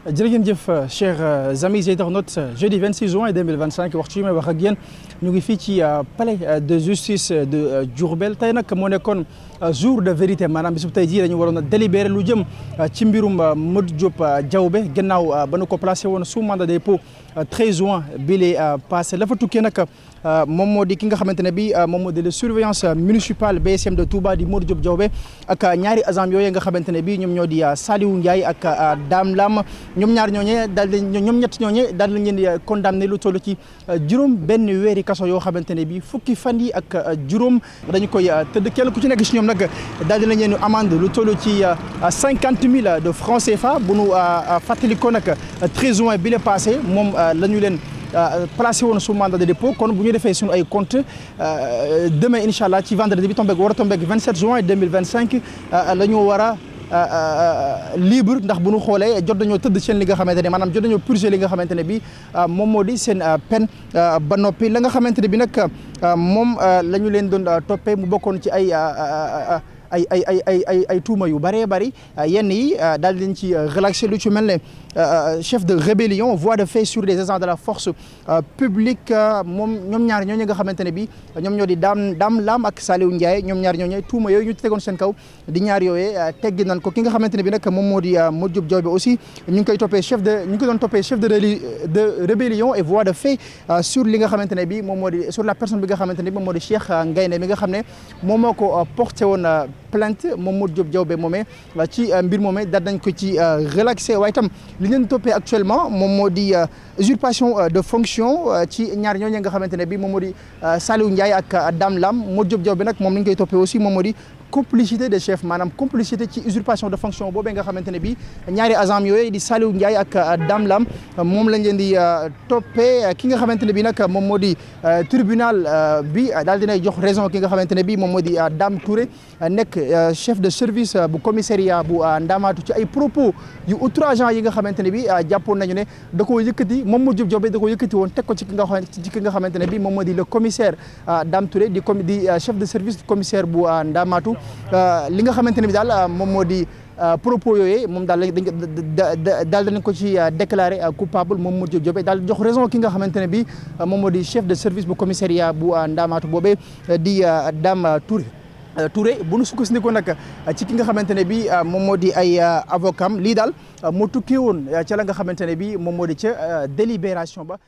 jërë ngeen jëf chers amis internautes jeudi 26 juin 2025 waxtu yi may wax ak yéen ñu ngi fii ci palais de justice de Diourbel tey nag moo nekkoon jour de vérité maanaam bisub tey jii dañu waroon a délibéré lu jëm ci mbirum Modou Diop Diaobé gannaaw ba nu ko placé woon sous mandat de dépôt 13 juin bi lay passé la fa tukkee nag moom moo di ki nga xamante ne bi moom moo di le surveillance municipale BSM de Touba di Modou Diop Diaobé ak ñaari agent yooyu nga xamante ne bi ñoom ñoo di Saliou Ndiaye ak Dame Lam ñoom ñaar ñooñee daal di ñoom ñett ñooñee daal di leen di condamné lu toll ci juróom benn weeri kaso yoo xamante ne bi fukki fan yi ak juróom dañu koy tëdd kenn ku ci nekk si ñoom nag daal di leen amende lu toll ci 50 000 de francs CFA bu nu fàttali ko nag 13 juin bi la passé moom la ñu leen placé woon sous mandat de dépôt kon bu ñu defee suñu ay compte demain incha allah ci vendredi bi war a tombeeg 27 juin 2025 la ñu war a libre ndax bu ñu xoolee jot nañoo tëdd seen li nga xamante ne maanaam jot nañoo purger li nga xamante ne bi moom moo di seen peine ba noppi la nga xamante ne bi nag moom la ñu leen doon toppee mu bokkoon ci ay tuuma yu bëree bëri yenn yi daal di leen ci relaxé lu ci mel ne chef de rébellion voie de fait sur des agents de la force publique ñoom ñaar ñooñu nga xamante ne bi ñoom ñoo di Dame Lam ak Saliou Ndiaye ñoom ñaar ñooñu tuuma yooyu ñu tegoon seen kaw di ñaar yooyee teggi nañ ko ki nga xamante ne bi nag moom moo di Modou Diop Diaobé aussi ñu ngi koy toppee chef de rébellion et voie de fait sur li nga xamante ne bi moom moo di sur la personne bi nga xamante ne bi moom moo di Cheikh Ngayne mi nga xam ne moom moo ko porté woon plainte moom Modou Diop Diaobé moomee ci mbir moomee daal nañ ko ci relaxé waaye itam li leen toppee actuellement moom moo di usurpation de fonction ci ñaar ñooñu nga xamante ne bi moom moo di Saliou Ndiaye ak Dame Lam Modou Diop Diaobé nag moom li ñu koy toppee aussi moom moo di complicité de chef maanaam complicité ci usurpation de fonction boobee nga xamante ne bi ñaari agent yooyu di Saliou Ndiaye ak Dame Lam moom lañ leen di toppee ki nga xamante ne bi nag moom moo di tribunal bi daal dinay jox raison ki nga xamante ne bi moom moo di Dame Touré nekk chef de service bu commissariat bu Ndamatou ci ay propos yu outrageant yi nga xamante ne bi jàppoon nañu ne da koo yëkkati moom Modou Diop Diaobé da koo yëkkati woon teg ko ci ki nga xamante ne bi moom moo di le commissaire Dame Touré di chef de service commissaire bu Ndamatou li nga xamante ne bi daal moom moo di propos yooyu moom daal dañ ko ci déclaré coupable moom Modou Diop Diaobé daal jox raison ki nga xamante ne bi moom moo di chef de service bu commissariat bu Ndamatou boobee di Dame Touré bu nu sukkandiku nag ci ki nga xamante ne bi moom moo di ay avocat am lii daal moo tukkee woon ca la nga xamante ne bi moom moo di ca délibération ba